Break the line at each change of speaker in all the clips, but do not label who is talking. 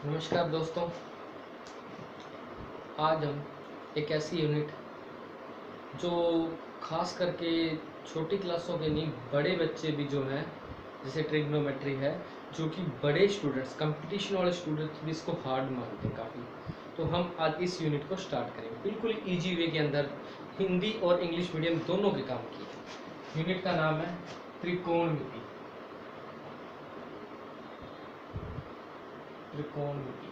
नमस्कार दोस्तों, आज हम एक ऐसी यूनिट जो खास करके छोटी क्लासों के नहीं, बड़े बच्चे भी जो हैं, जैसे ट्रिग्नोमेट्री है, जो कि बड़े स्टूडेंट्स, कंपटीशन वाले स्टूडेंट्स भी इसको हार्ड मानते हैं काफ़ी। तो हम आज इस यूनिट को स्टार्ट करेंगे बिल्कुल इजी वे के अंदर, हिंदी और इंग्लिश मीडियम दोनों के काम की। यूनिट का नाम है त्रिकोणमिति। त्रिकोणमिति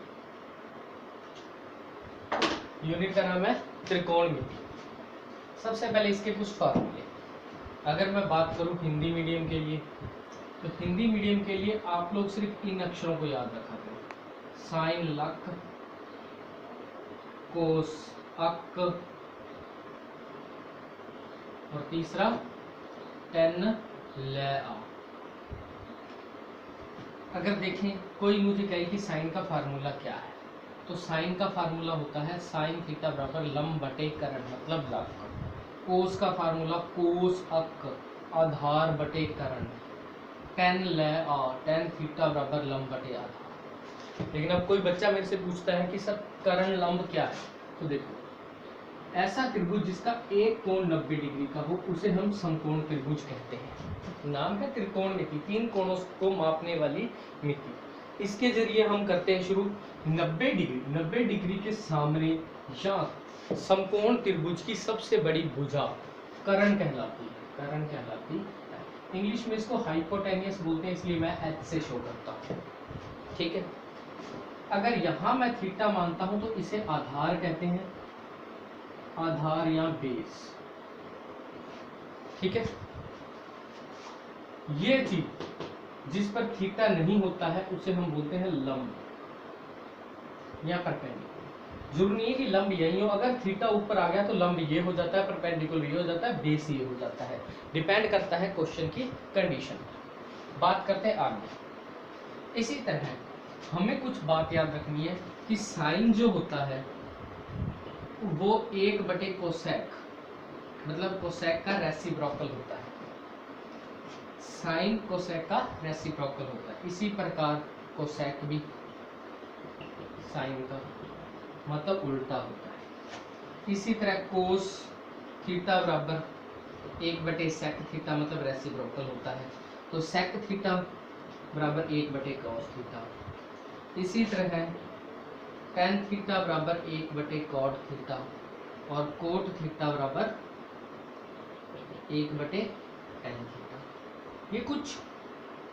यूनिट का नाम है त्रिकोणमिति। सबसे पहले इसके कुछ फार्मूले। अगर मैं बात करूं हिंदी मीडियम के लिए, तो हिंदी मीडियम के लिए आप लोग सिर्फ इन अक्षरों को याद रखा करें, साइन लक, कोस अक, और तीसरा टेन ले आ। अगर देखें कोई मुझे कहे कि साइन का फार्मूला क्या है, तो साइन का फार्मूला होता है साइन थीटा बराबर लंब बटे करण मतलब लक। कोस का फार्मूला कोस अक आधार बटे करण। टेन ले आ, टेन थीटा बराबर लंब बटे आधार। लेकिन अब कोई बच्चा मेरे से पूछता है कि सर करण लंब क्या है, तो देखो ऐसा त्रिभुज जिसका एक कोण 90 डिग्री का हो उसे हम समकोण त्रिभुज कहते हैं। नाम है त्रिकोणमिति, तीन कोणों को मापने वाली मिति। इसके जरिए हम करते हैं शुरू 90 डिग्री के सामने या समकोण त्रिभुज की सबसे बड़ी भुजा करण कहलाती है। करण कहलाती है। इंग्लिश में इसको हाइपोटेनियस बोलते हैं, इसलिए मैं एच से शो करता हूँ। ठीक है। अगर यहाँ मैं थीटा मानता हूँ तो इसे आधार कहते हैं, आधार या बेस। ठीक है। ये चीज जिस पर थीटा नहीं होता है उसे हम बोलते हैं लंब या परपेंडिकुलर। जरूरी नहीं है कि लंब यही हो, अगर थीटा ऊपर आ गया तो लंब ये हो जाता है, परपेंडिकुलर ये हो जाता है, बेस ये हो जाता है। डिपेंड करता है क्वेश्चन की कंडीशन। बात करते हैं आगे। इसी तरह हमें कुछ बात याद रखनी है कि साइन जो होता है वो 1 कोसेक मतलब कोसेक का रेसिप्रोकल होता है। साइन कोसेक का रेसिप्रोकल होता है। इसी प्रकार कोसेक भी साइन का मतलब उल्टा होता है। इसी तरह कोस थीटा बराबर 1/सेक थीटा मतलब रेसिप्रोकल होता है। तो सेक थीटा बराबर 1/कॉस थीटा। इसी तरह टेन थीटा बराबर 1/कॉट थीटा और कोट थीटा बराबर 1/टेन थीटा। ये कुछ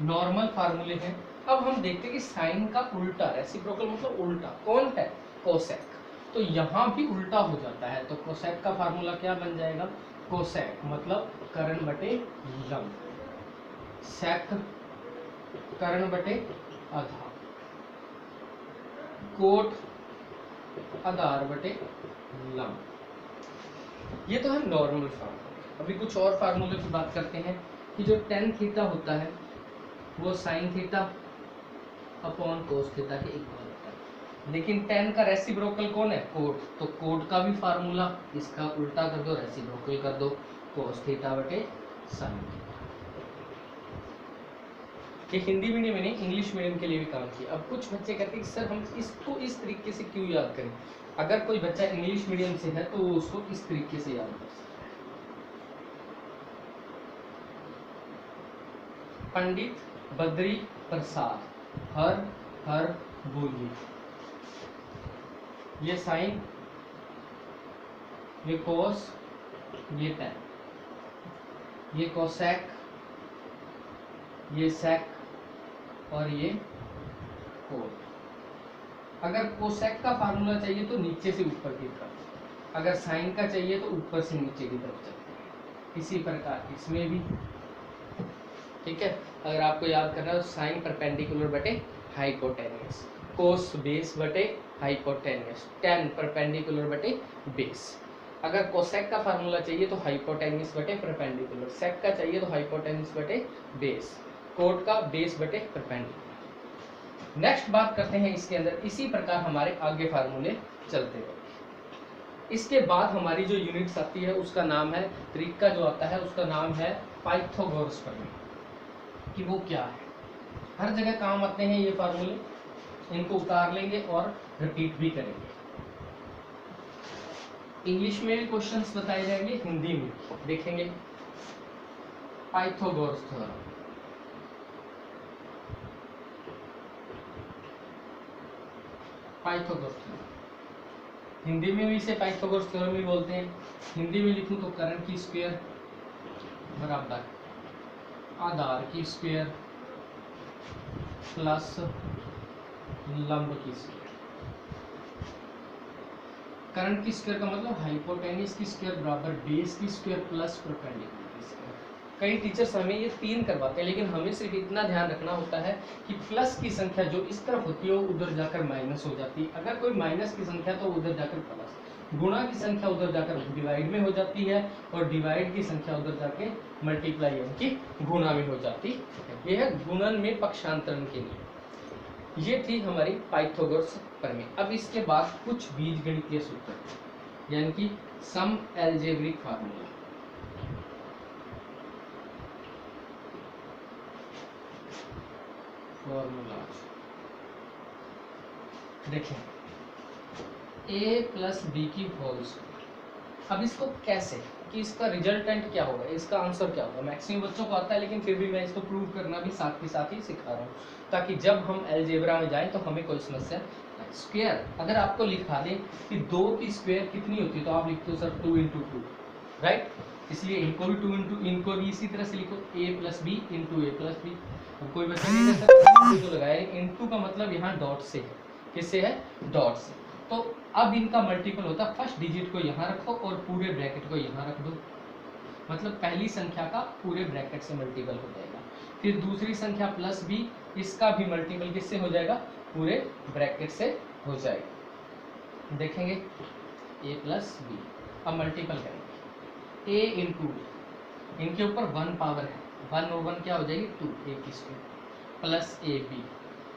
नॉर्मल फार्मूले हैं। अब हम देखते हैं कि साइन का उल्टा, रेसिप्रोकल मतलब उल्टा कौन है, कोसेक। तो यहाँ भी उल्टा हो जाता है। तो कोसेक का फार्मूला क्या बन जाएगा, कोसेक मतलब करण बटे लंब, सेक करण बटे आधार, कोट आधार बटे लंब। ये तो है नॉर्मल फार्मूले। अभी कुछ और फार्मूले की बात करते हैं कि जो टेन थीटा होता है वो sine theta upon cos theta के इक्वल होता है। लेकिन टेन का रेसिप्रोकल कौन है, कोट। तो कोट का भी फार्मूला इसका उल्टा कर दो, रेसिप्रोकल कर दो, कोस थीटा बटे साइन थीटा। ये हिंदी मीडियम में नहीं, इंग्लिश मीडियम के लिए भी काम किया। अब कुछ बच्चे कहते हैं कि सर हम इसको इस तरीके से क्यों याद करें। अगर कोई बच्चा इंग्लिश मीडियम से है तो वो उसको इस तरीके से याद कर सकता है। पंडित बद्री प्रसाद हर हर बोली। ये साइन, ये कोस, ये टेन, ये कोसेक, ये सेक और ये कोट। अगर कोसेक का फार्मूला चाहिए तो नीचे से ऊपर की तरफ, अगर साइन का चाहिए तो ऊपर से नीचे की तरफ चलते हैं। इसी प्रकार इसमें भी। ठीक है। अगर आपको याद करना है तो साइन परपेंडिकुलर बटे हाइपोटेनियस, कोस बेस बटे हाइपोटेनियस, टेन परपेंडिकुलर बटे बेस। अगर कोसेक का फार्मूला चाहिए तो हाइपोटेनियस बटे परपेंडिकुलर, सेक का चाहिए तो हाइपोटेनियस बटे बेस, कोट का बेस बटे परपेंडिकुलर। नेक्स्ट बात करते हैं इसके अंदर। इसी प्रकार हमारे आगे फार्मूले चलते हैं। इसके बाद हमारी जो यूनिट्स आती है उसका नाम है, तरीका जो आता है उसका नाम है पाइथागोरस प्रमेय। कि वो क्या है। हर जगह काम आते हैं ये फार्मूले, इनको उतार लेंगे और रिपीट भी करेंगे। इंग्लिश में भी क्वेश्चंस बताए जाएंगे, हिंदी में देखेंगे। Pythagoras theorem, Pythagoras theorem, Hindi में भी इसे पाइथागोरस थ्योरम ही बोलते हैं। हिंदी में लिखूं तो करण की स्क्वायर बराबर आधार की स्क्वायर प्लस लंब की स्क्वायर। करंट की स्क्वायर का मतलब हाइपोटेन्यूज की स्क्वायर बराबर बेस की स्क्वायर प्लस परपेंडिकुलर की स्क्वायर। कई टीचर्स हमें ये 3 करवाते हैं, लेकिन हमें सिर्फ इतना ध्यान रखना होता है कि प्लस की संख्या जो इस तरफ होती है वो उधर जाकर माइनस हो जाती है, अगर कोई माइनस की संख्या तो उधर जाकर प्लस, गुणा की संख्या उधर जाकर डिवाइड में हो जाती है, और डिवाइड की संख्या उधर जाके मल्टीप्लाई यानी कि गुणा में हो जाती है। यह है गुणन में पक्षांतरण के लिए। ये थी हमारी पाइथागोरस प्रमेय। अब इसके बाद कुछ बीजगणितीय सूत्र यानी कि सम एल्जेब्रिक फार्मूला। देखें a प्लस बी की होल स्क्वायर। अब इसको कैसे कि इसका रिजल्टेंट क्या होगा, इसका आंसर क्या होगा, मैक्सिमम बच्चों को आता है, लेकिन फिर भी मैं इसको प्रूव करना भी साथ के साथ ही सिखा रहा हूँ, ताकि जब हम अलजेब्रा में जाएं तो हमें कोई समस्या नहीं। स्क्वायर अगर आपको लिखा दे कि 2 की स्क्वायर कितनी होती है तो आप लिखते हो सर 2 × 2, राइट। इसलिए इनको भी 2 × इनको भी इसी तरह से लिखो a + b × a + b। अब कोई बच्चा नहीं कर सकता तो लगाए, इनटू का मतलब यहाँ डॉट से है, किससे है, डॉट से। तो अब इनका मल्टीपल होता है, फर्स्ट डिजिट को यहाँ रखो और पूरे ब्रैकेट को यहाँ रख दो, मतलब पहली संख्या का पूरे ब्रैकेट से मल्टीपल हो जाएगा। फिर दूसरी संख्या प्लस b, इसका भी मल्टीपल किससे हो जाएगा, पूरे ब्रैकेट से हो जाएगा। देखेंगे a + b, अब मल्टीपल करेंगे a × b, इनके ऊपर 1 पावर है, 1 और 1 क्या हो जाएगी 2, a की स्क्वायर प्लस ab।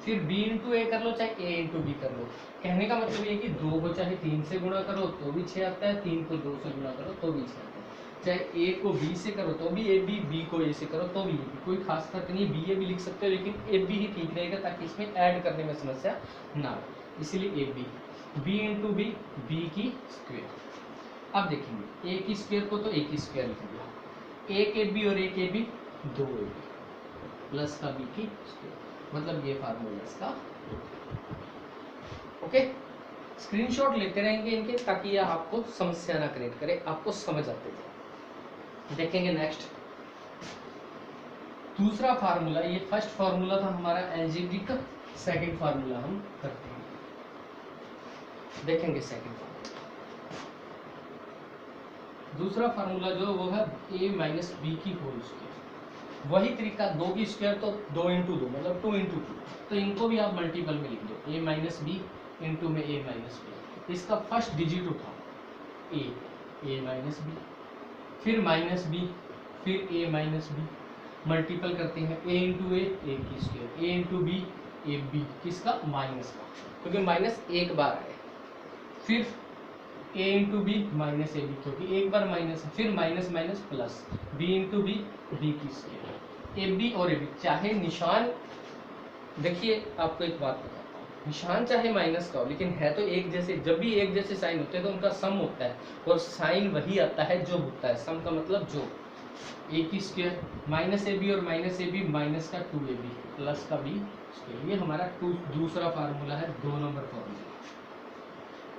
फिर b × a कर लो चाहे a × b कर लो। कहने का मतलब ये कि 2 को चाहे 3 से गुणा करो तो भी 6 आता है, 3 को 2 से गुणा करो तो भी 6 आता है, चाहे a को b से करो तो भी ab, b को a से करो तो भी ab, कोई खास फर्क नहीं। ba भी लिख सकते हो, लेकिन ab ही ठीक रहेगा ताकि इसमें ऐड करने में समस्या ना हो, इसलिए ab, b × b, b की स्क्वायर। अब देखेंगे a की स्क्वायर को तो a की स्क्वायर लिख दिया, एक ab और एक ab 2ab प्लस का b की स्क्वायर, मतलब ये फार्मूला इसका। ओके, स्क्रीनशॉट लेते रहेंगे इनके ताकि यह आपको समस्या ना क्रिएट करे, आपको समझ आते जाए। देखेंगे नेक्स्ट दूसरा फार्मूला, ये फर्स्ट फार्मूला था हमारा अलजेब्रिक का, सेकंड फार्मूला हम करते हैं। देखेंगे सेकंड फार्मूला, दूसरा फार्मूला जो वो है a - b की होल स्क्वायर। वही तरीका, 2 की स्क्वायर तो 2 × 2 मतलब 2 × 2, तो इनको भी आप मल्टीपल में लिख दो, a - b इंटू में a - b। इसका फर्स्ट डिजिट उठाओ a - b, फिर -b, फिर a - b, मल्टीपल करते हैं a × a की स्क्वायर, a × b ab, किसका, माइनस का, क्योंकि माइनस एक बार आए, फिर a × b -ab, क्योंकि एक बार माइनस है, फिर minus minus plus b × b, b की स्क्वायर, ab और ab, चाहे निशान, देखिए आपको एक बात बताता हूँ, निशान चाहे माइनस का हो लेकिन है तो एक जैसे, जब भी एक जैसे साइन होते हैं तो उनका सम होता है, और साइन वही आता है जो होता है, सम का मतलब जो, a की स्क्वायर -ab और -ab माइनस का 2ab प्लस का b स्क्वायर। ये हमारा दूसरा फार्मूला है, 2 नंबर फार्मूला।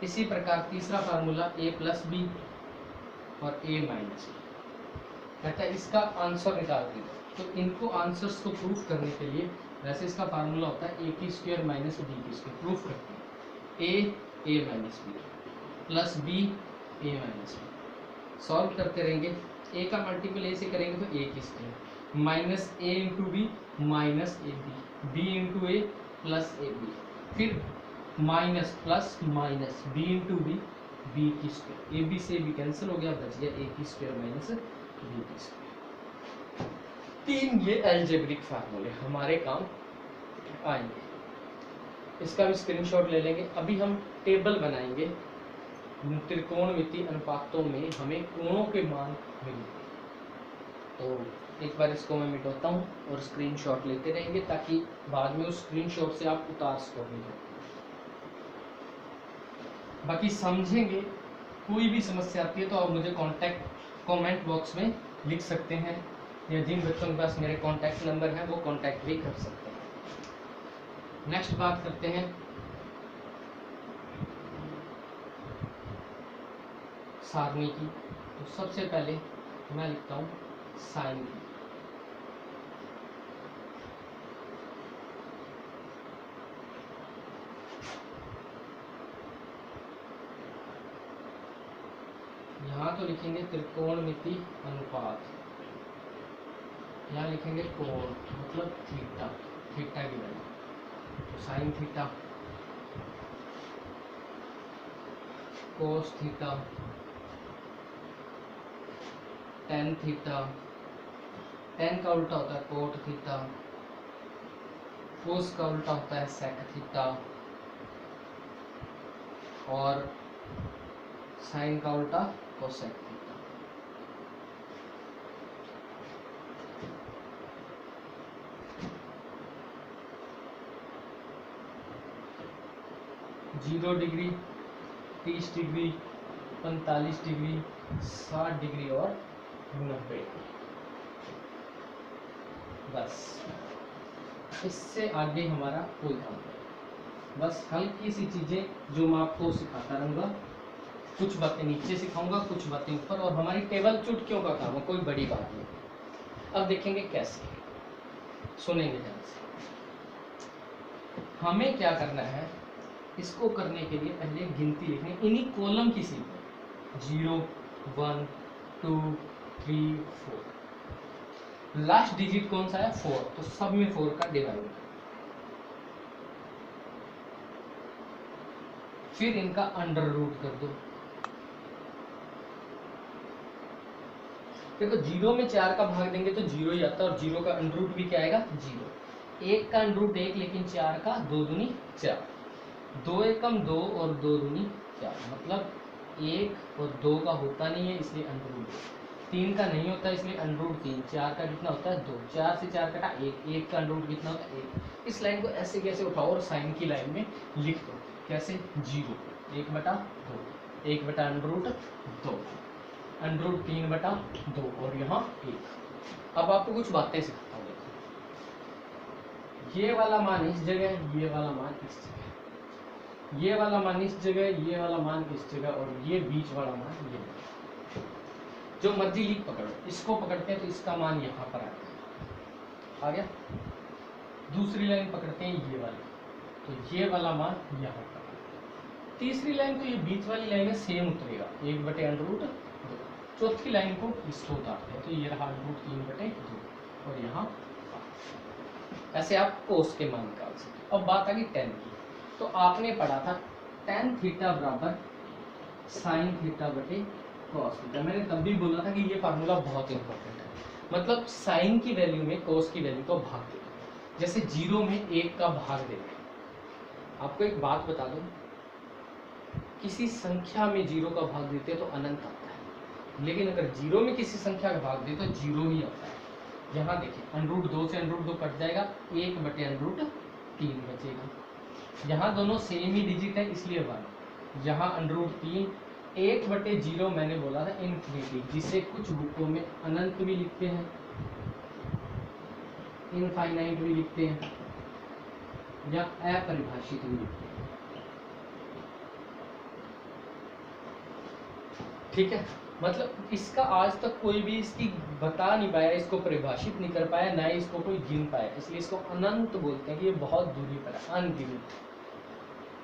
इसी प्रकार तीसरा फार्मूला a + b और a - b, कहता है इसका आंसर निकाल दीजिए। तो इनको आंसर्स को प्रूफ करने के लिए, वैसे इसका फार्मूला होता है a की स्क्वायर माइनस b की स्क्वायर, प्रूफ करते हैं a - b plus b a - b, solve करते रहेंगे। a का मल्टीपल a से करेंगे तो a की square minus a × b minus ab, b × a plus ab, फिर minus plus minus b × b, b की स्क्वायर, ab से b कैंसिल हो गया, बच गया a की स्क्वायर माइनस b की स्क्वायर। 3 ये अलजेब्रिक फार्मूले हमारे काम आएंगे, इसका भी स्क्रीनशॉट ले लेंगे। अभी हम टेबल बनाएंगे, त्रिकोणमितीय अनुपातों में हमें कोणों के मान मिलेंगे, तो एक बार इसको मैं मिटाता हूँ और स्क्रीनशॉट लेते रहेंगे ताकि बाद में उस स्क्रीनशॉट से आप उतार सकोगे। बाकी समझेंगे, कोई भी समस्या आती है तो आप मुझे कमेंट बॉक्स में लिख सकते हैं, या जिन बच्चों के पास मेरे कॉन्टैक्ट नंबर है वो कॉन्टैक्ट भी कर सकते हैं। नेक्स्ट बात करते हैं सारणी की। तो सबसे पहले मैं लिखता हूँ साइन। यहाँ तो लिखेंगे त्रिकोणमिति अनुपात, यहाँ लिखेंगे कोण मतलब थीटा, थीटा की वैल्यू। तो sine theta, cos theta, tan theta, ten का उल्टा होता है कोट थीटा, कोस का उल्टा होता है सेक थीटा, और साइन का उल्टा cosec theta. Zero degree, 30 degree, 45 degree, 60 degree और 90। बस इससे आगे हमारा कोई काम नहीं। बस हल्की सी चीजें जो मैं आपको सिखाता रहूँगा, कुछ बातें नीचे सिखाऊंगा, कुछ बातें ऊपर, और हमारी टेबल चुटकियों का काम है, कोई बड़ी बात नहीं। अब देखेंगे कैसे, सुनेंगे ध्यान से। हमें क्या करना है, इसको करने के लिए पहले गिनती लिखनी, इन्हीं कॉलम की सीख 0 1 2 3 4। लास्ट डिजिट कौन सा है 4, तो सब में 4 का डिवाइड। फिर इनका अंडर रूट कर दो। देखो 0 में 4 का भाग देंगे तो 0 ही आता है, और 0 का अंडर रूट भी क्या आएगा 0। 1 का अंडर रूट 1, लेकिन 4 का 2 दूनी 4, 2 एकम 2 और 2 दूनी 4, मतलब 1 और 2 का होता नहीं है इसलिए अंडर रूट 3 का नहीं होता इसलिए अंडर रूट 3, 4 का कितना होता है 2, 4 से 4 कटा 1, 1 का अंडर रूट कितना होता है 1। इस लाइन को ऐसे कैसे उठाओ और साइन की लाइन में लिख दो, कैसे 0 1/2, 1 अंडर रूट 2, अंडर रूट 3/2, और यहाँ 1। अब आपको कुछ बातें सिखाता हूँ। ये वाला मान इस जगह, ये वाला मान इस जगह, ये वाला मान इस जगह, ये वाला मान इस जगह, और ये बीच वाला मान ये। जो मर्जी लीक पकड़ो, इसको पकड़ते हैं तो इसका मान यहाँ पर आ गया। दूसरी लाइन पकड़ते हैं ये वाली, तो ये वाला मान यहाँ पर। तीसरी लाइन तो ये बीच वाली लाइन है, सेम उतरेगा 1/√2। चौथी लाइन को इसको उतारते हैं तो ये रहा √3/2, और यहाँ ऐसे आप कोस के मान निकाल सकते। अब बात आ गई टेन की। तो आपने पढ़ा था tan थीटा बराबर साइन थीटा बटे कॉस थीटा। मैंने तब भी बोला था कि ये फार्मूला बहुत इंपॉर्टेंट है। मतलब साइन की वैल्यू में कोस की वैल्यू को भाग देना, जैसे 0 में 1 का भाग देना। आपको एक बात बता दूं, किसी संख्या में 0 का भाग देते तो अनंत आता है, लेकिन अगर 0 में किसी संख्या का भाग दे तो 0 ही आता है। यहाँ देखिए √2 से √2 कट जाएगा, 1/√3 बचेगा। यहाँ दोनों सेम ही डिजिट है इसलिए 1। यहाँ √3, 1/0 मैंने बोला था इनफिनिटी, जिसे कुछ बुकों में अनंत भी लिखते हैं, इनफाइनाइट भी लिखते हैं, या अपरिभाषित भी लिखते हैं। ठीक है, मतलब इसका आज तक कोई भी इसकी बता नहीं पाया, इसको परिभाषित नहीं कर पाया, ना ही इसको कोई गिन पाया, इसलिए इसको अनंत बोलते हैं कि ये बहुत दूरी पर है, अनगिनत।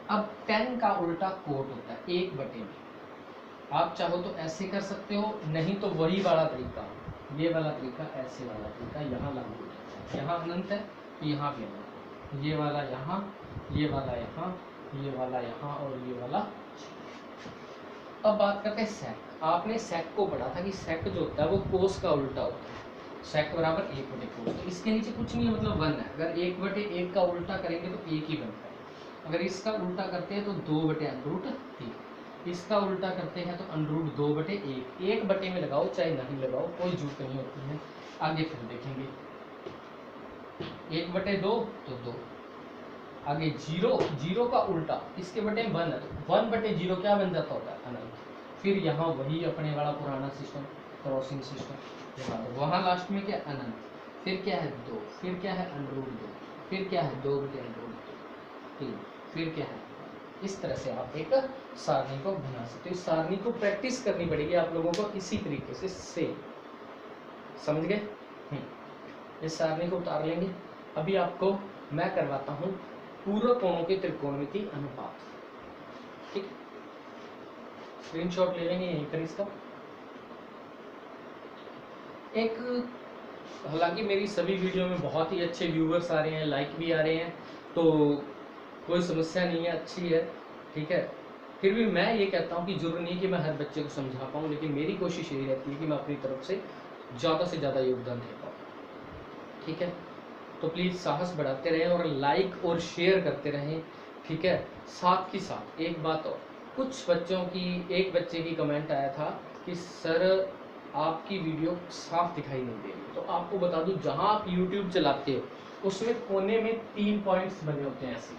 अब 10 का उल्टा कोट होता है 1/में। आप चाहो तो ऐसे कर सकते हो, नहीं तो वही वाला तरीका, ये वाला तरीका, ऐसे वाला तरीका यहाँ लागू होता है। यहाँ अनंत है तो यहाँ भी अनंत, ये वाला यहाँ, ये वाला यहाँ, ये वाला यहाँ, और ये वाला। अब बात करते हैं सेक। आपने सेक को पढ़ा था कि सेक जो होता है वो कोस का उल्टा होता है। सेक बराबर 1/कोस। इसके नीचे कुछ नहीं है, मतलब 1 है। अगर 1/1 का उल्टा करेंगे तो 1 ही बनता है। अगर इसका उल्टा करते हैं तो 2/√3। इसका उल्टा करते हैं तो √2/1। 1/में लगाओ चाहे नहीं लगाओ, कोई जरूरत नहीं होती है। आगे फिर देखेंगे 1/2 तो 2, आगे 0 का उल्टा इसके बटे 1 है तो 1/0 क्या बन जाता होता है, अनंत। फिर यहाँ वही अपने वाला पुराना सिस्टम, क्रॉसिंग सिस्टम, वहाँ लास्ट में क्या अनंत, फिर क्या है 2, फिर क्या है √2, फिर क्या है 2/√3, फिर क्या है। इस तरह से आप एक सारणी को बना सकते हो। इस सारणी को प्रैक्टिस करनी पड़ेगी आप लोगों को इसी तरीके से समझ गए। इस सारणी को उतार लेंगे। अभी आपको मैं करवाता हूँ पूरक कोणों के त्रिकोणमिति अनुपात। ठीक, स्क्रीनशॉट ले लेंगे यहीं पर इसका। एक, हालांकि मेरी सभी वीडियो में बहुत ही अच्छे व्यूअर्स आ रहे हैं, लाइक भी आ रहे हैं, तो कोई समस्या नहीं है, अच्छी है, ठीक है। फिर भी मैं ये कहता हूँ कि जरूरी नहीं कि मैं हर बच्चे को समझा पाऊँ, लेकिन मेरी कोशिश यही रहती है कि मैं अपनी तरफ से ज़्यादा योगदान दे पाऊँ, ठीक है। तो प्लीज़ साहस बढ़ाते रहें और लाइक और शेयर करते रहें, ठीक है। साथ ही साथ एक बात और, कुछ बच्चों की, एक बच्चे की कमेंट आया था कि सर आपकी वीडियो साफ दिखाई नहीं दे रही। तो आपको बता दूं, जहां आप YouTube चलाते हो उसमें कोने में 3 पॉइंट्स बने होते हैं ऐसे,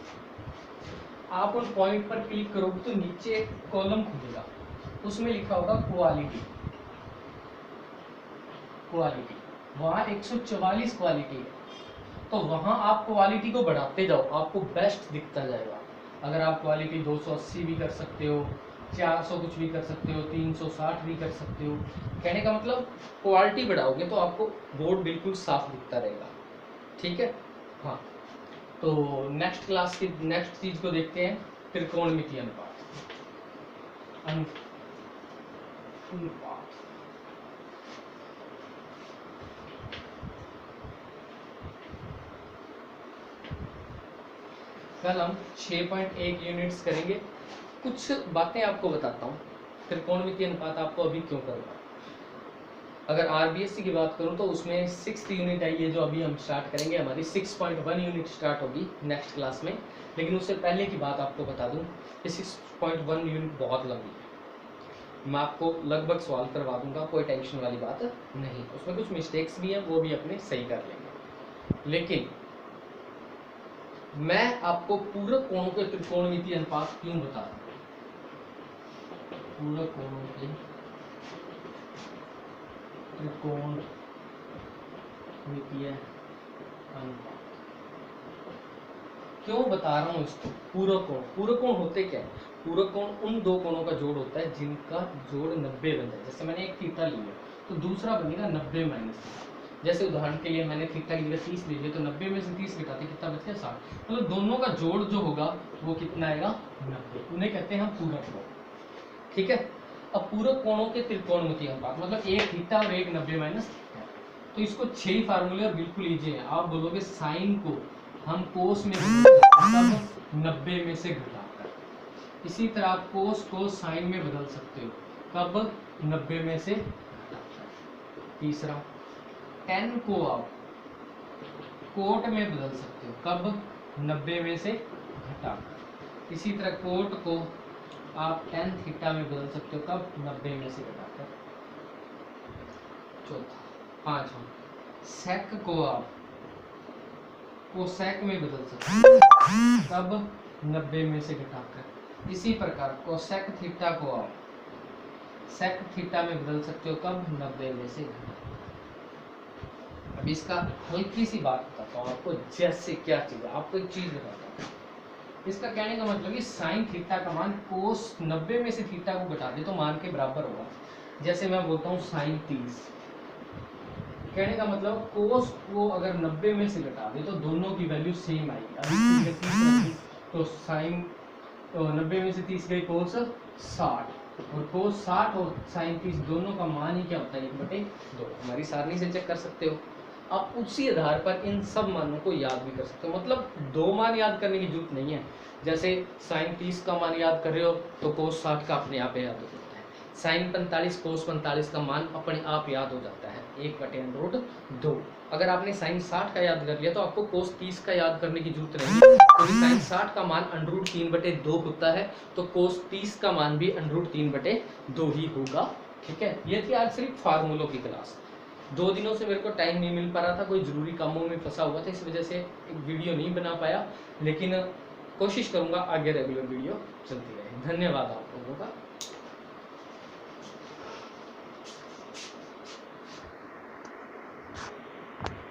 आप उन पॉइंट पर क्लिक करोगे तो नीचे एक कॉलम खुलेगा, उसमें लिखा होगा क्वालिटी। वहाँ 144 क्वालिटी है, तो वहाँ आप क्वालिटी को बढ़ाते जाओ, आपको बेस्ट दिखता जाएगा। अगर आप क्वालिटी 280 भी कर सकते हो, 400 कुछ भी कर सकते हो, 360 भी कर सकते हो। कहने का मतलब क्वालिटी बढ़ाओगे तो आपको बोर्ड बिल्कुल साफ दिखता रहेगा, ठीक है। हाँ, तो नेक्स्ट क्लास की नेक्स्ट चीज को देखते हैं, त्रिकोणमितीय अनुपात। कल हम 6.1 यूनिट्स करेंगे। कुछ बातें आपको बताता हूँ, त्रिकोणमितीय अनुपात आपको अभी क्यों करना। अगर आरबीएससी की बात करूँ तो उसमें 6th यूनिट आई है जो अभी हम स्टार्ट करेंगे, हमारी 6.1 यूनिट स्टार्ट होगी नेक्स्ट क्लास में। लेकिन उससे पहले की बात आपको बता दूं कि 6.1 यूनिट बहुत लंबी है, मैं आपको लगभग सवाल करवा दूंगा, कोई टेंशन वाली बात नहीं। उसमें कुछ मिस्टेक्स भी हैं, वो भी अपने सही कर लेंगे। लेकिन मैं आपको पूरक कोणों के त्रिकोणमितीय अनुपात क्यों बता रहा हूँ, पूरक कोणों के त्रिकोणमितीय अनुपात क्यों बता रहा हूँ इसको। पूरक कोण होते क्या है? पूरक कोण उन दो कोणों का जोड़ होता है जिनका जोड़ 90 बन जाए। जैसे मैंने एक थीटा लिया तो दूसरा बनेगा 90 माइनस थीटा। जैसे उदाहरण के लिए मैंने थीटा की जगह 30 लीजिए तो 90 में से 30 घटाते कितना बच गया 60। मतलब दोनों का जोड़ जो होगा वो कितना आएगा 90। उन्हें कहते हैं हम पूरक कोण, ठीक है। अब पूरक कोणों के त्रिकोणमितीय अनुपात मतलब एक थीटा और एक 90 माइनस थीटा। तो इसको 6 फार्मूले और बिल्कुल इजी है। आप बोलोगे साइन को हम कोस में मतलब 90 में से घटाकर, इसी तरह आप कोस को साइन में बदल सकते हो, कब 90 में से घटाकर। तीसरा tan को आप कोट में बदल सकते हो, कब 90 में से घटाकर। इसी तरह कोट को आप tan थीटा में बदल सकते हो, कब 90 में से घटाकर। चौथा, पांचवा सेक को आप कोसेक में बदल सकते हो, कब 90 में से घटाकर। इसी प्रकार कोसेक थीटा को आप सेक थीटा में बदल सकते हो, कब 90 में से घटाकर। अब इसका हल्की सी बात बताता हूँ आपको, जैसे क्या चीज है, आपको एक चीज बताता हूँ। इसका कहने का मतलब कि साइन थीटा का मान कोस 90 में से थीटा को घटा दे तो मान के बराबर होगा। जैसे मैं बोलता हूँ साइन 30, कहने का मतलब कोस को अगर 90 में से घटा दे तो दोनों की वैल्यू सेम आएगी। तो साइन 90 में से 30 गई कोस 60, और कोस 60 और साइन 30 दोनों का मान ही क्या होता है 1/2। हमारी सारणी से चेक कर सकते हो। आप उसी आधार पर इन सब मानों को याद भी कर सकते हो। मतलब 2 मान याद करने की जरूरत नहीं है। जैसे साइन 30 का मान याद कर रहे हो तो कोस 60 का अपने आप याद हो जाता है। साइन 45 कोस 45 का मान अपने आप याद हो जाता है 1/√2। अगर आपने साइन 60 का याद कर लिया तो आपको कोस 30 का याद करने की जरूरत नहीं है, क्योंकि साइन 60 का मान √3/2 होता है, तो कोस 30 का मान भी √3/2 ही होगा, ठीक है। ये थी आज सिर्फ फार्मूलों की क्लास। 2 दिनों से मेरे को टाइम नहीं मिल पा रहा था, कोई ज़रूरी कामों में फंसा हुआ था, इस वजह से एक वीडियो नहीं बना पाया, लेकिन कोशिश करूँगा आगे रेगुलर वीडियो चलती रहे। धन्यवाद आप लोगों का।